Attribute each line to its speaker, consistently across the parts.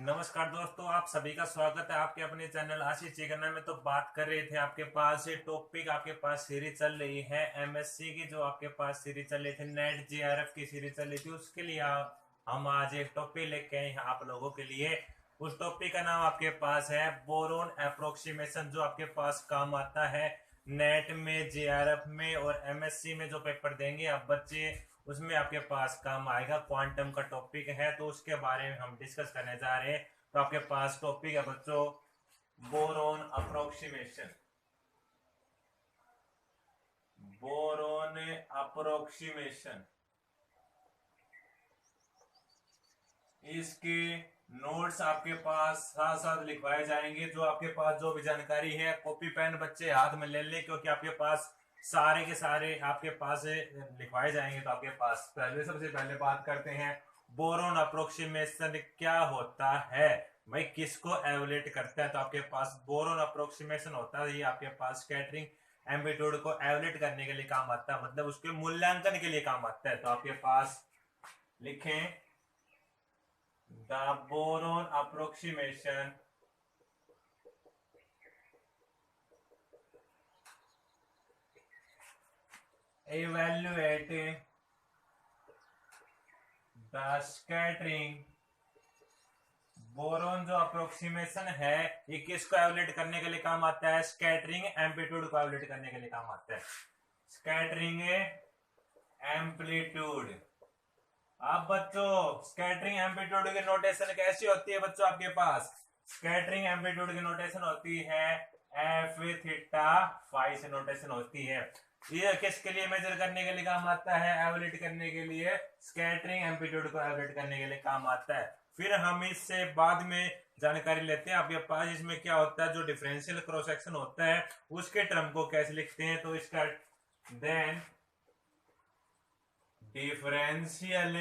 Speaker 1: नमस्कार दोस्तों, आप सभी का स्वागत है आपके अपने चैनल आशीष चिकना में। तो बात कर रहे थे आपके पास ये टॉपिक, आपके पास सीरीज चल रही है एमएससी की, जो आपके पास सीरीज चल रही थी नेट जेआरएफ की सीरीज चल रही थी। उसके लिए हम आज एक टॉपिक लेके आए हैं आप लोगों के लिए। उस टॉपिक का नाम आपके पास है बोरोन अप्रोक्सीमेशन, जो आपके पास काम आता है नेट में, जेआरएफ में और एमएससी में जो पेपर देंगे आप बच्चे, उसमें आपके पास काम आएगा। क्वांटम का टॉपिक है, तो उसके बारे में हम डिस्कस करने जा रहे हैं। तो आपके पास टॉपिक है बच्चों बोरोन अप्रोक्सीमेशन। बोरोन अप्रोक्सीमेशन, इसके नोट्स आपके पास साथ साथ लिखवाए जाएंगे। जो आपके पास जो भी जानकारी है कॉपी पेन बच्चे हाथ में ले लें, क्योंकि आपके पास सारे के सारे आपके पास लिखवाए जाएंगे। तो आपके पास सबसे पहले बात करते हैं बोरोन अप्रोक्सीमेशन क्या होता है, भाई किसको एवलेट करता है। तो आपके पास बोरोन अप्रोक्सीमेशन होता है, ये आपके पास स्कैटरिंग एम्पलीट्यूड को एवलेट करने के लिए काम आता है, मतलब उसके मूल्यांकन के लिए काम आता है। तो आपके पास लिखें the boron approximation evaluate the scattering। Boron जो अप्रोक्सीमेशन है ये किसको एवलेट करने के लिए काम आता है, स्कैटरिंग एम्पलीट्यूड को एवलेट करने के लिए काम आता है। Scattering amplitude. अब बच्चों स्कैटरिंग एम्पलीट्यूड की नोटेशन कैसी होती है बच्चों, आपके पास स्कैटरिंग एम्पलीट्यूड की नोटेशन होती है एफ थीटा फाई से नोटेशन होती है। ये किसके लिए मेजर करने के लिए काम आता है, एवलेट करने के लिए, स्कैटरिंग एम्पलीट्यूड को एवलेट करने के लिए काम आता है। फिर हम इससे बाद में जानकारी लेते हैं आपके पास इसमें क्या होता है। जो डिफरेंशियल क्रॉस सेक्शन होता है उसके टर्म को कैसे लिखते हैं, तो इसका देन डिफरेंशियल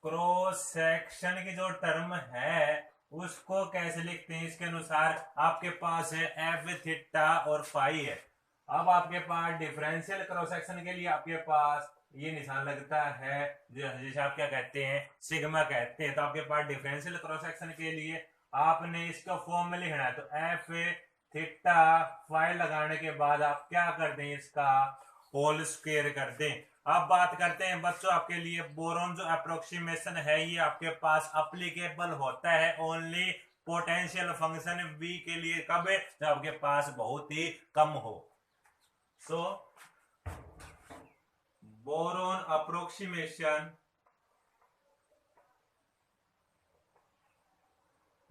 Speaker 1: क्रॉस सेक्शन की जो टर्म है उसको कैसे लिखते हैं, इसके अनुसार आपके पास है एफ थीटा और फाई है। अब आपके पास डिफरेंशियल क्रॉस सेक्शन के लिए आपके पास ये निशान लगता है जिसे आप क्या कहते हैं, सिग्मा कहते हैं। तो आपके पास डिफरेंशियल क्रॉस सेक्शन के लिए आपने इसका फॉर्म में लिखना है, तो एफ थीटा फाई लगाने के बाद आप क्या कर दें, इसका होल स्क्वायर कर दें। अब बात करते हैं बच्चों आपके लिए बोरोन जो अप्रोक्सीमेशन है ये आपके पास अप्लीकेबल होता है ओनली पोटेंशियल फंक्शन v के लिए, कब, जब आपके पास बहुत ही कम हो। सो बोरोन अप्रोक्सीमेशन,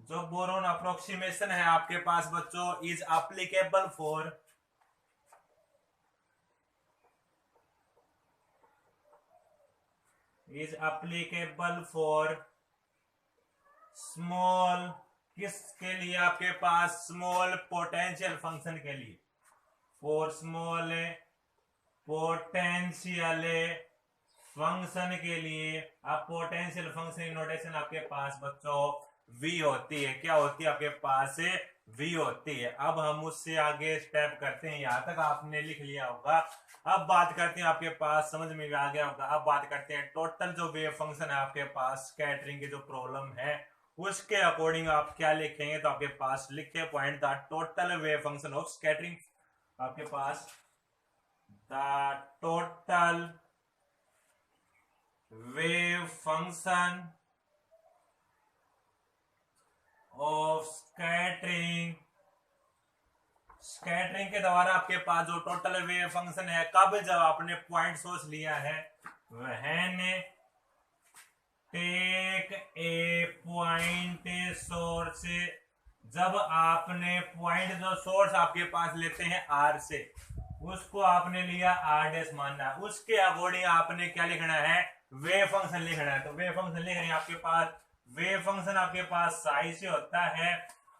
Speaker 1: जो बोरोन अप्रोक्सीमेशन है आपके पास बच्चों इज अप्लीकेबल फॉर स्मॉल, किसके लिए, आपके पास स्मॉल पोटेंशियल फंक्शन के लिए, फॉर स्मॉल पोटेंशियल फंक्शन के लिए। अब पोटेंशियल फंक्शन नोटेशन आपके पास बच्चों v होती है, क्या होती है आपके पास v होती है। अब हम उससे आगे स्टेप करते हैं, यहां तक आपने लिख लिया होगा। अब बात करते हैं, आपके पास समझ में भी आ गया होगा। अब बात करते हैं टोटल जो वेव फंक्शन है आपके पास स्कैटरिंग की जो प्रॉब्लम है उसके अकॉर्डिंग आप क्या लिखेंगे। तो आपके पास लिखे point the total wave function of scattering, आपके पास the total wave function of scattering. Scattering के द्वारा आपके पास जो टोटल वेव फंक्शन है, कब, जब आपने पॉइंट सोर्स लिया है, when take a point source, जब आपने पॉइंट जो सोर्स आपके पास लेते हैं आर से, उसको आपने लिया आर डैश मानना है, उसके अकॉर्डिंग आपने क्या लिखना है, वेव फंक्शन लिखना है। तो वेव फंक्शन लिख रहे हैं आपके पास, वेव फंक्शन आपके पास साई से होता है।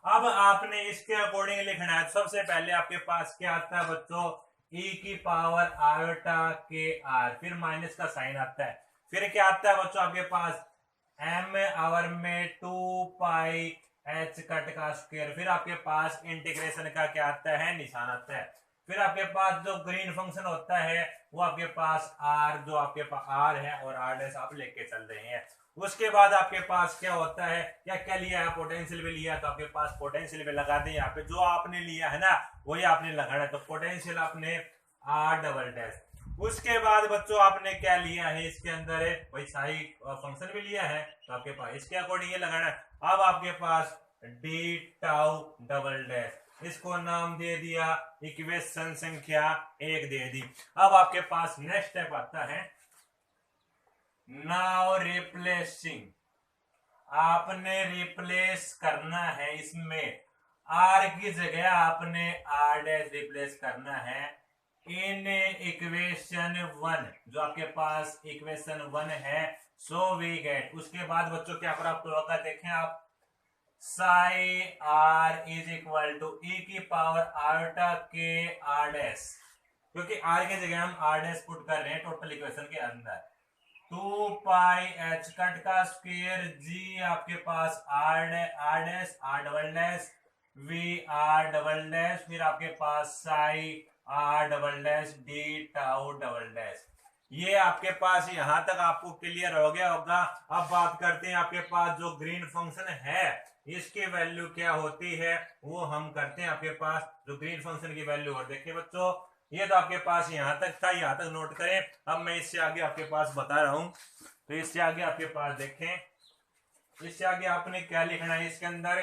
Speaker 1: अब आपने इसके अकॉर्डिंग लिखना है। सबसे पहले आपके पास क्या आता है बच्चों, e की पावर आयोटा के आर, फिर माइनस का साइन आता है। फिर क्या आता है बच्चों आपके पास m आवर में 2 पाई h कट का स्क्वायर, फिर आपके पास इंटीग्रेशन का क्या आता है, निशान आता है। फिर आपके पास जो ग्रीन फंक्शन होता है वो आपके पास आर, जो आपके पास आर है और आर डैश आप लेके चल रहे हैं। उसके बाद आपके पास क्या होता है, क्या क्या लिया है, पोटेंशियल भी लिया, तो आपके पास पोटेंशियल भी लगा दें यहाँ पे, जो आपने लिया है ना वही आपने लगाना है। तो पोटेंशियल आपने आर डबल डैश। उसके बाद बच्चों आपने क्या लिया है, इसके अंदर है वही साई फंक्शन भी लिया है, तो आपके पास इसके अकॉर्डिंग ये लगाना है। अब आपके पास डी टाउ डबल डैश, इसको नाम दे दिया, इक्वेशन संख्या 1 दे दी। अब आपके पास नेक्स्ट स्टेप आता है नाउ रिप्लेसिंग। आपने रिप्लेस करना है इसमें, आर की जगह आपने आर डैश रिप्लेस करना है इन इक्वेशन 1, जो आपके पास इक्वेशन 1 है। सो वी गेट, उसके बाद बच्चों क्या प्राप्त होगा देखें आप, psi are is equal to ई की पावर आर्टा के आर डैश, क्योंकि आर की जगह हम आर डैश पुट कर रहे हैं टोटल इक्वेशन के अंदर, 2 पाई एच कट का स्क्वायर जी आपके पास r dash r double dash V r double dash, फिर आपके पास psi r double dash d tau double dash. ये आपके पास यहां तक आपको क्लियर हो गया होगा। अब बात करते हैं आपके पास जो ग्रीन फंक्शन है इसकी वैल्यू क्या होती है, वो हम करते हैं। आपके पास जो ग्रीन फंक्शन की वैल्यू और देखिए बच्चों, ये तो आपके पास यहां तक था, यहां तक नोट करें। अब मैं इससे आगे आपके पास बता रहा हूं, तो इससे आगे आपके पास देखें, इससे आगे आपने क्या लिखना है इसके अंदर,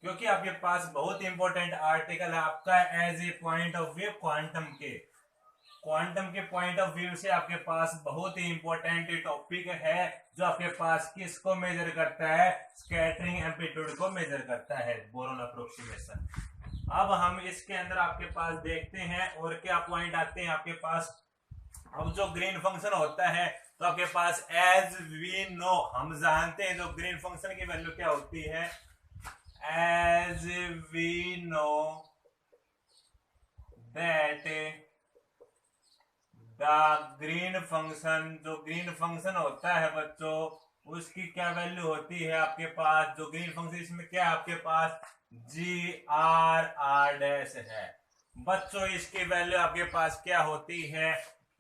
Speaker 1: क्योंकि आपके पास बहुत इंपॉर्टेंट आर्टिकल है आपका as a point of view, quantum के पॉइंट ऑफ व्यू से आपके पास बहुत ही इंपॉर्टेंट टॉपिक है, जो आपके पास किसको मेजर करता है, स्कैटरिंग एम्पलीट्यूड को मेजर करता है, बोरोन अप्रोक्सीमेशन। अब हम इसके अंदर आपके पास देखते हैं और क्या पॉइंट आते हैं आपके पास। अब जो ग्रीन फंक्शन होता है तो आपके पास एज वी नो, हम जानते हैं जो ग्रीन फंक्शन की वैल्यू क्या होती है, as we know that the green function, जो ग्रीन फंक्शन होता है बच्चों उसकी क्या वैल्यू होती है आपके पास, जो ग्रीन फंक्शन इसमें क्या है आपके पास जी आर आर डैश है बच्चों, इसकी वैल्यू आपके पास क्या होती है,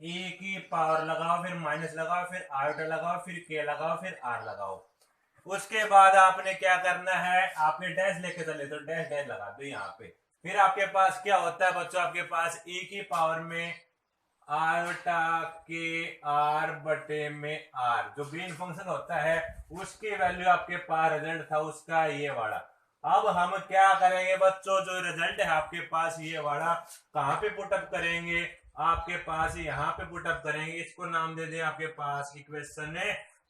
Speaker 1: ए की पावर लगाओ, फिर माइनस लगाओ, फिर आर लगाओ, फिर के लगाओ, फिर आर लगाओ। उसके बाद आपने क्या करना है, आपने डैश लेके चले तो डैश डैश लगा दो यहाँ पे। फिर आपके पास क्या होता है बच्चों, आपके पास ए की पावर में आर्टा के आर बटे में आर, जो ग्रीन फंक्शन होता है उसकी वैल्यू आपके पास रिजल्ट था उसका ये वाला। अब हम क्या करेंगे बच्चों, जो रिजल्ट है आपके पास ये वाला कहाँ पे पुटअप करेंगे, आपके पास यहाँ पे पुटअप करेंगे, इसको नाम दे दें आपके पास इक्वेशन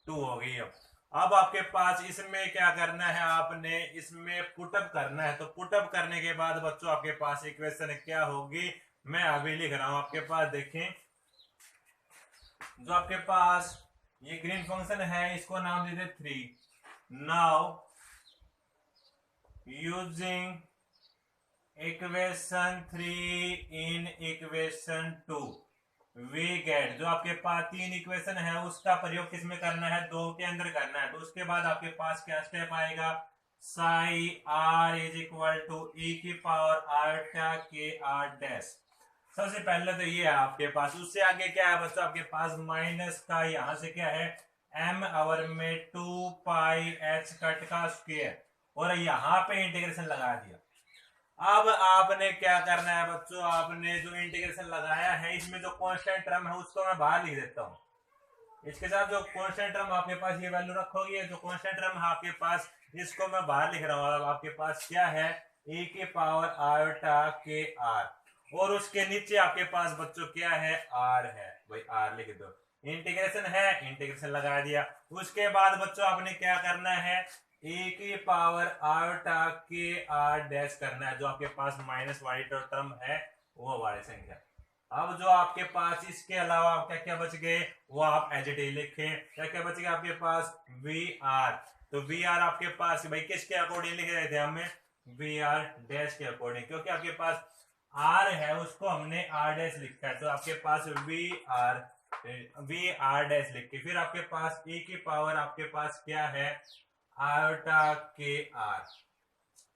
Speaker 1: 2 हो गई। अब आपके पास इसमें क्या करना है, आपने इसमें पुटअप करना है। तो पुटअप करने के बाद बच्चों आपके पास इक्वेशन क्या होगी, मैं अभी लिख रहा हूं आपके पास देखें, जो आपके पास ये ग्रीन फंक्शन है इसको नाम दे दे 3। Now using equation 3 in equation 2 we get, जो आपके पास 3 इक्वेशन है उसका प्रयोग किसमें करना है, 2 के अंदर करना है। तो उसके बाद आपके पास क्या स्टेप आएगा, psi are is equal to ई की पावर आर्टा के आर डैश। सबसे पहले तो ये है आपके पास, उससे आगे क्या है बच्चों आपके पास माइनस का, यहां से क्या है एम आवर में 2 पाई एच कट का स्क्वायर, और यहाँ पे इंटीग्रेशन लगा दिया। अब आपने क्या करना है बच्चों, आपने जो इंटीग्रेशन लगाया है इसमें जो कांस्टेंट टर्म है उसको मैं बाहर लिख देता हूँ। इसके साथ जो कांस्टेंट टर्म आपके पास ये वैल्यू रखोगे, जो कांस्टेंट टर्म है आपके पास इसको मैं बाहर लिख रहा हूँ। अब आपके पास क्या है, ए के पावर आर्टा के आर, और उसके नीचे आपके पास बच्चों क्या है, आर है, वही आर लिख दो। इंटीग्रेशन है, इंटीग्रेशन लगा दिया। उसके बाद बच्चों आपने क्या करना है, ए की पावर आर्टा के आर डैश करना है, जो आपके पास माइनस वाली टर्म है वो वाली संख्या। अब जो आपके पास इसके अलावा क्या क्या बच गए वो आप एज इट इज लिखें। क्या क्या बच गया आपके पास, वी आर, तो वी आर आपके पास भाई किसके अकॉर्डिंग लिख रहे थे हमें, वी आर डैश के अकॉर्डिंग, क्योंकि आपके पास आर है उसको हमने आर डैश लिखा है, तो आपके पास वी आर डैश लिख के, फिर आपके पास ए की पावर आपके पास क्या है, आर्टा के आर,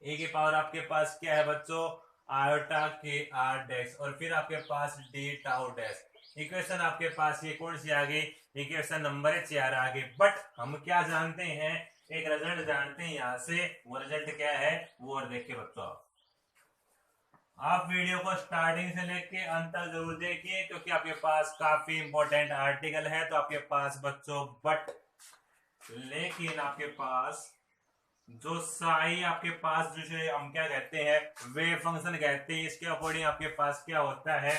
Speaker 1: ए की पावर आपके पास क्या है बच्चों, आयोटा के आर डैश और फिर आपके पास डी टाउ डैश। इक्वेशन आपके पास ये कौन सी आ गई, इक्वेशन नंबर 4 आ गई। बट हम क्या जानते हैं, एक रिजल्ट जानते हैं यहाँ से, वो रिजल्ट क्या है वो और देख के बच्चों आप वीडियो को स्टार्टिंग से लेके अंत तक जरूर देखिए, क्योंकि आपके पास काफी इंपॉर्टेंट आर्टिकल है। तो आपके पास बच्चों बट लेकिन आपके पास जो साई आपके पास जिसे हम क्या कहते हैं वेव फंक्शन कहते हैं, इसके अकॉर्डिंग आपके पास क्या होता है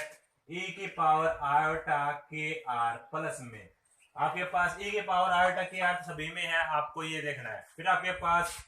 Speaker 1: e की पावर आयोटा के आर प्लस में आपके पास e की पावर आयोटा के आर सभी में है, आपको ये देखना है। फिर आपके पास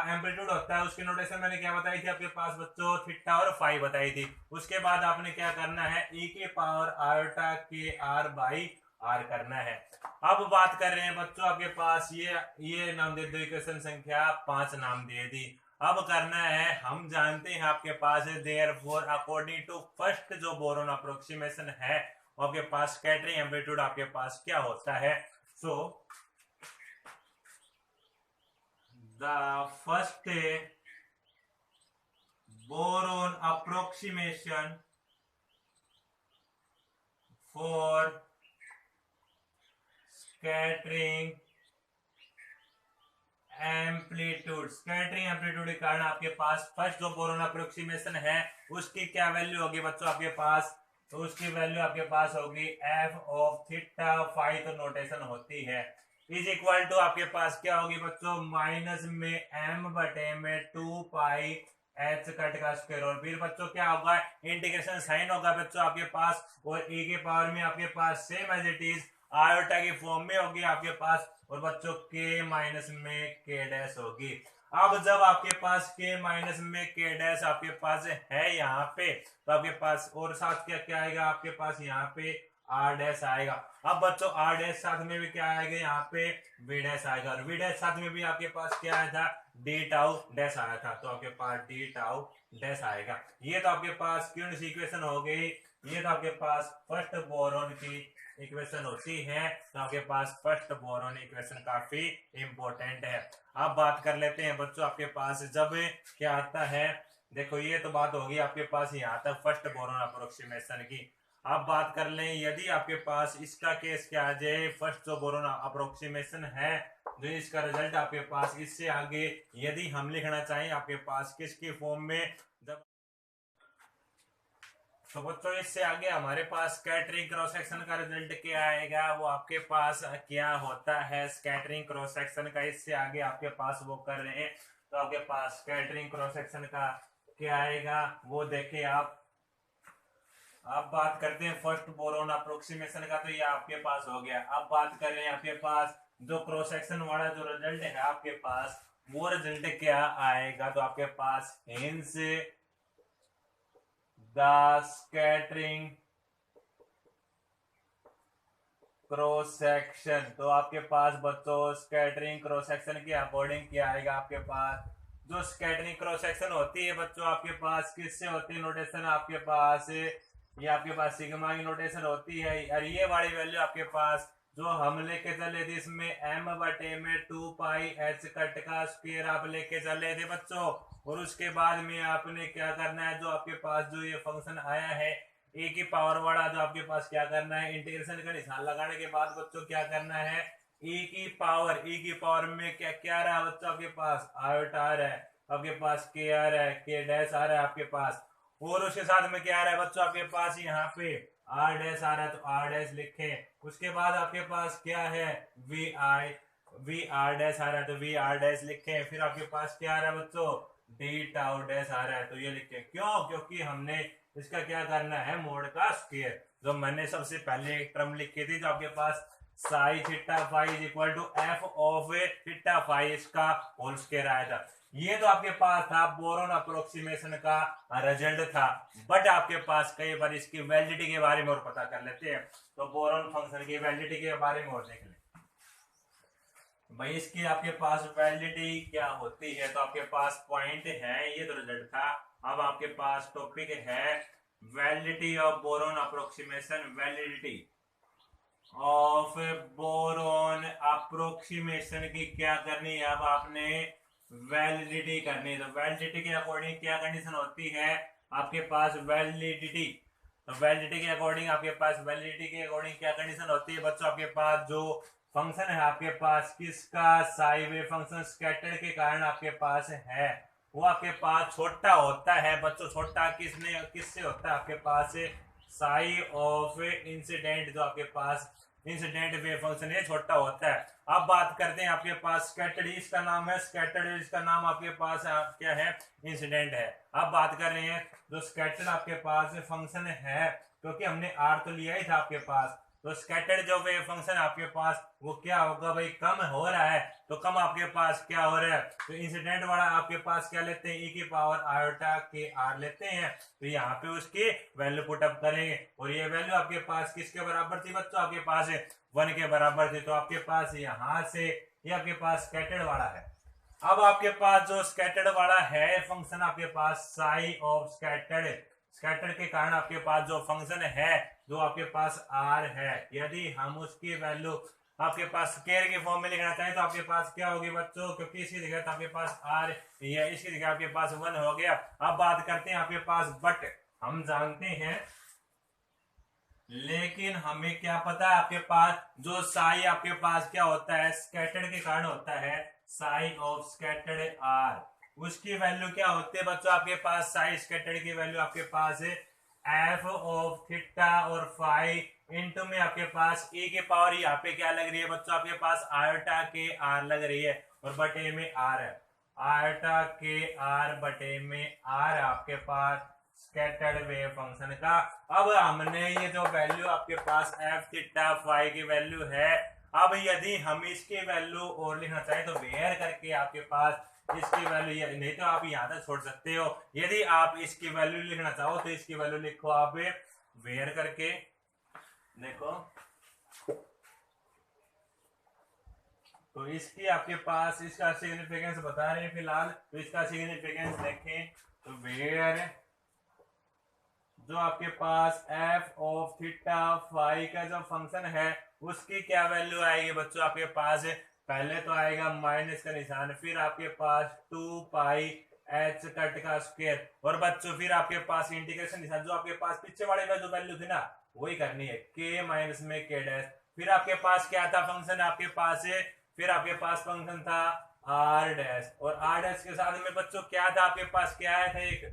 Speaker 1: एम्पलीट्यूड होता है, उसकी नोटेशन मैंने क्या बताई थी आपके पास बच्चों, थीटा और फाई बताई थी। उसके बाद आपने क्या करना है e की पावर आयोटा के आर बाई आर करना है। अब बात कर रहे हैं बच्चों आपके पास ये नाम दे दो, इक्वेशन संख्या 5 नाम दे दी। अब करना है, हम जानते हैं आपके पास देयरफॉर अकॉर्डिंग टू फर्स्ट जो बोरोन अप्रोक्सीमेशन है आपके पास स्कैटरिंग एम्पलीट्यूड आपके पास क्या होता है। So the first boron approximation for scattering amplitude के कारण आपके पास फर्स्ट जो बोरोन अप्रोक्सीमेशन है उसकी क्या वैल्यू होगी बच्चों आपके पास, तो उसकी वैल्यू आपके पास होगी एफ ऑफ थीटा फाई, तो नोटेशन होती है इज इक्वल टू आपके पास क्या होगी बच्चों माइनस में एम बटे में 2 पाई एच कट का स्क्वायर, और फिर बच्चों क्या होगा इंटीग्रेशन साइन होगा बच्चों आपके पास, और e के पावर में आपके पास same as it is iota की फॉर्म में होगी आपके पास, और बच्चों के माइनस में के डैश होगी। अब जब आपके पास के माइनस में के डैश आपके पास है यहाँ पे, तो आपके पास और साथ क्या क्या आएगा आपके पास यहाँ पे आर डैश आएगा। अब बच्चों आर डैश साथ में भी क्या आएगा यहाँ पे वी डैश आएगा, और वी डैश साथ में भी आपके पास क्या आया था डी टाउ डैश आया था, तो आपके पास डी टाउ डैश आएगा। ये तो आपके पास कौन सी इक्वेशन हो गई, ये तो आपके पास फर्स्ट बोरोन की इक्वेशन होती है। तो आपके पास फर्स्ट बोरोन इक्वेशन काफी इंपॉर्टेंट है। अब बात कर लेते हैं बच्चों आपके पास जब क्या आता है, देखो ये तो बात होगी आपके पास यहाँ तक फर्स्ट बोरोन अप्रोक्सीमेशन की। अब बात कर लें यदि आपके पास इसका केस क्या आ जाए, फर्स्ट जो बोरोन अप्रोक्सीमेशन है जो इसका रिजल्ट आपके पास, इससे आगे यदि हम लिखना चाहें आपके पास किसकी फॉर्म में, जब तो बच्चों इससे आगे हमारे पास स्कैटरिंग क्रॉस सेक्शन का रिजल्ट क्या आएगा, वो आपके पास क्या होता है स्कैटरिंग क्रॉस सेक्शन का, इससे आगे आपके पास वो कर रहे हैं। तो आपके पास स्कैटरिंग क्रॉस सेक्शन का क्या आएगा वो देखें आप। अब बात करते हैं फर्स्ट बोरोन अप्रोक्सीमेशन का, तो ये आपके पास हो गया। अब बात कर रहे हैं आपके पास जो क्रॉस सेक्शन वाला जो रिजल्ट है आपके पास, वो रिजल्ट क्या आएगा, तो आपके पास hence the scattering cross section, तो आपके पास बच्चों स्कैटरिंग क्रॉस सेक्शन के अकॉर्डिंग क्या आएगा आपके पास, जो स्कैटरिंग क्रॉस सेक्शन होती है बच्चों आपके पास किससे होती है नोटेशन आपके पास, ये आपके पास सिग्मा की नोटेशन होती है, और ये वाली वैल्यू आपके पास जो हम लेके चले थे इसमें m बटे में 2 पाई एच कट का स्क्वायर आप लेके चले थे बच्चों, और उसके बाद में आपने क्या करना है, जो आपके पास जो ये फंक्शन आया है ए की पावर वाला, जो आपके पास क्या करना है इंटीग्रेशन का निशान लगाने के बाद बच्चों क्या करना है e की पावर में क्या क्या रहा है बच्चों आपके पास आयोटा आ रहा है, आपके पास के आ रहा है, के डैश आ रहा है आपके पास, और उसके साथ में क्या आ रहा है बच्चों आपके पास यहाँ पे आर डैश आ रहा है, तो आर डैश लिखे। उसके बाद आपके पास क्या है वी आर डैश आ रहा है, तो वी आर डैश लिखे। फिर आपके पास क्या आ रहा है बच्चों डी टाउ डैश आ रहा है, तो ये लिखे। क्यों, क्योंकि हमने इसका क्या करना है मोड का स्क्वायर, जो मैंने सबसे पहले एक टर्म लिखी थी जो आपके पास psi theta phi is equal to f of theta phi, इसका होल स्क्वायर आया था। ये तो आपके पास था बोरोन अप्रोक्सीमेशन का रिजल्ट था। बट आपके पास कई बार इसकी वैलिडिटी के बारे में और पता कर लेते हैं, तो बोरोन फंक्शन की वैलिडिटी के बारे में और देख लें भाई, इसकी आपके पास वैलिडिटी क्या होती है। तो आपके पास पॉइंट है, ये तो रिजल्ट था। अब आपके पास टॉपिक है validity of boron approximation, validity of boron approximation की क्या करनी है अब आपने वैलिडिटी करनी है। तो वैलिडिटी के अकॉर्डिंग क्या कंडीशन होती है आपके पास वैलिडिटी, तो वैलिडिटी के अकॉर्डिंग आपके पास वैलिडिटी के अकॉर्डिंग क्या कंडीशन होती है बच्चों, आपके पास जो फंक्शन है आपके पास किसका, साई वेव फंक्शन स्कैटर्ड के कारण आपके पास है, वो आपके पास छोटा होता है बच्चों। छोटा किससे होता है आपके पास, साई ऑफ इंसिडेंट, जो आपके पास इंसिडेंट वेव फंक्शन है छोटा होता है। अब बात करते हैं आपके पास स्कैटर्ड, इसका नाम है स्कैटर्ड, इसका नाम आपके पास क्या है, इंसिडेंट है। अब बात कर रहे हैं जो स्कैटर्ड आपके पास फंक्शन है, क्योंकि हमने आर तो लिया ही था आपके पास, तो स्कैटर्ड जो वेव फंक्शन आपके पास वो क्या होगा भाई, कम हो रहा है, तो कम आपके पास क्या हो रहा है, तो इंसिडेंट वाला आपके पास क्या लेते हैं, e की पावर आयोटा के आर लेते हैं। तो यहाँ पे उसकी वैल्यू पुटअप करेंगे, और ये वैल्यू आपके पास किसके बराबर थी बच्चों, आपके पास 1 के बराबर थी। तो आपके पास यहाँ से ये आपके पास स्कैटर्ड वाला है। अब आपके पास जो स्कैटर्ड वाला है फंक्शन आपके पास साई ऑफ स्कैटर्ड, स्कैटर्ड के कारण आपके पास जो फंक्शन है जो आपके पास आर है, यदि हम उसकी वैल्यू आपके पास स्क्वायर के फॉर्म में लिखना चाहें तो आपके पास क्या होगी बच्चों, क्योंकि इसकी जगह तो आपके पास आर या इसकी जगह आपके पास 1 हो गया। अब बात करते हैं आपके पास बट, हम जानते हैं लेकिन हमें क्या पता है आपके पास जो साई आपके पास क्या होता है, स्कैटर्ड के कारण होता है, साई ऑफ स्कैटर्ड आर, उसकी वैल्यू क्या होती है बच्चों, आपके पास साई स्कैटर्ड की वैल्यू आपके पास है एफ ऑफ थीटा और फाई इनटू में आपके पास e के पावर यहाँ पे क्या लग रही है बच्चों, आपके पास आयोटा के आर लग रही है, और बटे में आर है, आयोटा के आर बटे में आर आपके पास स्कैटर्ड वेव फंक्शन का। अब हमने ये जो वैल्यू आपके पास एफ थीटा फाई की वैल्यू है, अब यदि हम इसकी वैल्यू और लिखना चाहें तो वेयर करके आपके पास इसकी वैल्यू, नहीं तो आप यहाँ तक छोड़ सकते हो, यदि आप इसकी वैल्यू लिखना चाहो तो इसकी वैल्यू लिखो आप वेयर करके, देखो तो इसकी आपके पास इसका सिग्निफिकेंस बता रहे हैं फिलहाल, तो इसका सिग्निफिकेंस देखें तो वेयर जो आपके पास एफ ऑफ थीटा फाई का जो फंक्शन है उसकी क्या वैल्यू आएगी बच्चों, आपके पास पहले तो आएगा माइनस का निशान, फिर आपके पास 2 पाई एच कट का स्क्वायर, और बच्चों फिर आपके पास इंटीग्रेशन निशान, जो आपके पास पीछे वाले का जो वैल्यू थी ना वही करनी है, के माइनस में के डैश, फिर आपके पास क्या था फंक्शन आपके पास फिर आपके पास फंक्शन था आर डैश, और आर डैश के साथ में बच्चों क्या था आपके पास, क्या आया था एक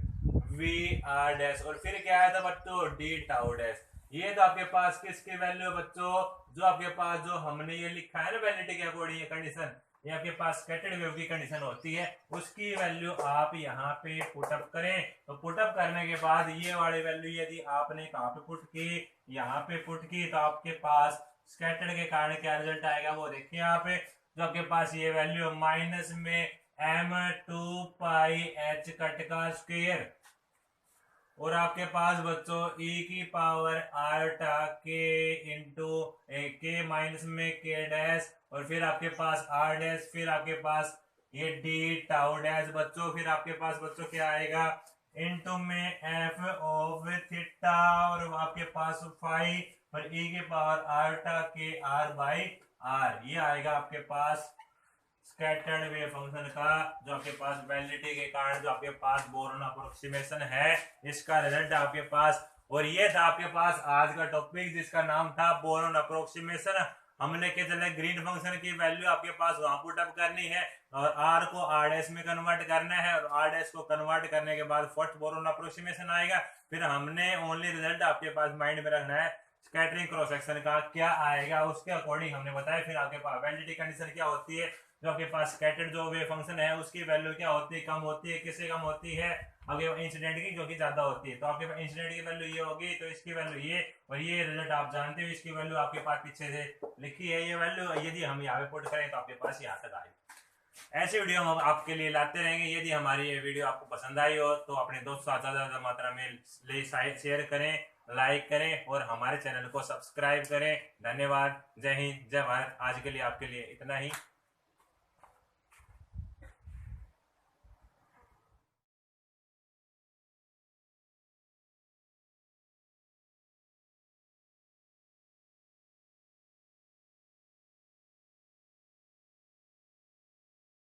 Speaker 1: वी आर डैश, और फिर क्या आया था बच्चों डी टाउ डैश। ये तो आपके पास किसकी वैल्यू बच्चों, जो आपके पास जो हमने ये लिखा है ना वैलिडिटी के अकॉर्डिंग ये कंडीशन, ये आपके पास स्कैटर्ड वेव की कंडीशन होती है, उसकी वैल्यू आप यहाँ पे पुटअप करें। तो पुटअप करने के बाद ये वाली वैल्यू यदि आपने कहाँ पे पुट की, यहाँ पे पुट की, तो आपके पास स्कैटर्ड के कारण क्या रिजल्ट आएगा वो देखिए यहाँ पे, जो आपके पास ये वैल्यू माइनस में m2 पाई h कट का स्क्वायर, और आपके पास बच्चों e की पावर आयोटा के इंटू के माइनस में के डैश, और फिर आपके पास आर डैश, फिर आपके पास ये डी टाउ डैश बच्चों, फिर आपके पास बच्चों क्या आएगा इंटू में एफ ऑफ थीटा और आपके पास फाई और e की पावर आयोटा के आर बाई आर, ये आएगा आपके पास स्कैटर्ड वेव फंक्शन का, जो आपके पास वैलिडिटी के कारण जो आपके पास बोरन अप्रोक्सीमेशन है इसका रिजल्ट आपके पास। और ये था आपके पास आज का टॉपिक जिसका नाम था बोरन अप्रोक्सीमेशन। हमने क्या चले ग्रीन फंक्शन की वैल्यू आपके पास वहां पुटअप करनी है और आर को आर डैश में कन्वर्ट करना है, और आर डैश को कन्वर्ट करने के बाद फर्स्ट बोरन अप्रोक्सीमेशन आएगा। फिर हमने ओनली रिजल्ट आपके पास माइंड में रखना है स्कैटरिंग क्रॉस सेक्शन का क्या आएगा उसके अकॉर्डिंग हमने बताया। फिर आपके पास वैलिडिटी कंडीशन क्या होती है, जो आपके पास स्कैटर्ड जो वेव फंक्शन है उसकी वैल्यू क्या होती है, कम होती है, किससे कम होती है, आगे इंसिडेंट की क्योंकि ज्यादा होती है। तो आपके पास इंसिडेंट की वैल्यू ये होगी, तो इसकी वैल्यू ये, और ये रिजल्ट आप जानते हो, इसकी वैल्यू आपके पास पीछे से लिखी है ये वैल्यू, यदि हम यहाँ पे पुट करें तो आपके पास यहाँ तक आएगी। ऐसी वीडियो हम आपके लिए लाते रहेंगे। यदि हमारी ये वीडियो आपको पसंद आई हो तो अपने दोस्तों साथ ज्यादा मात्रा में शेयर करें, लाइक करें और हमारे चैनल को सब्सक्राइब करें। धन्यवाद। जय हिंद, जय भारत। आज के लिए आपके लिए इतना ही।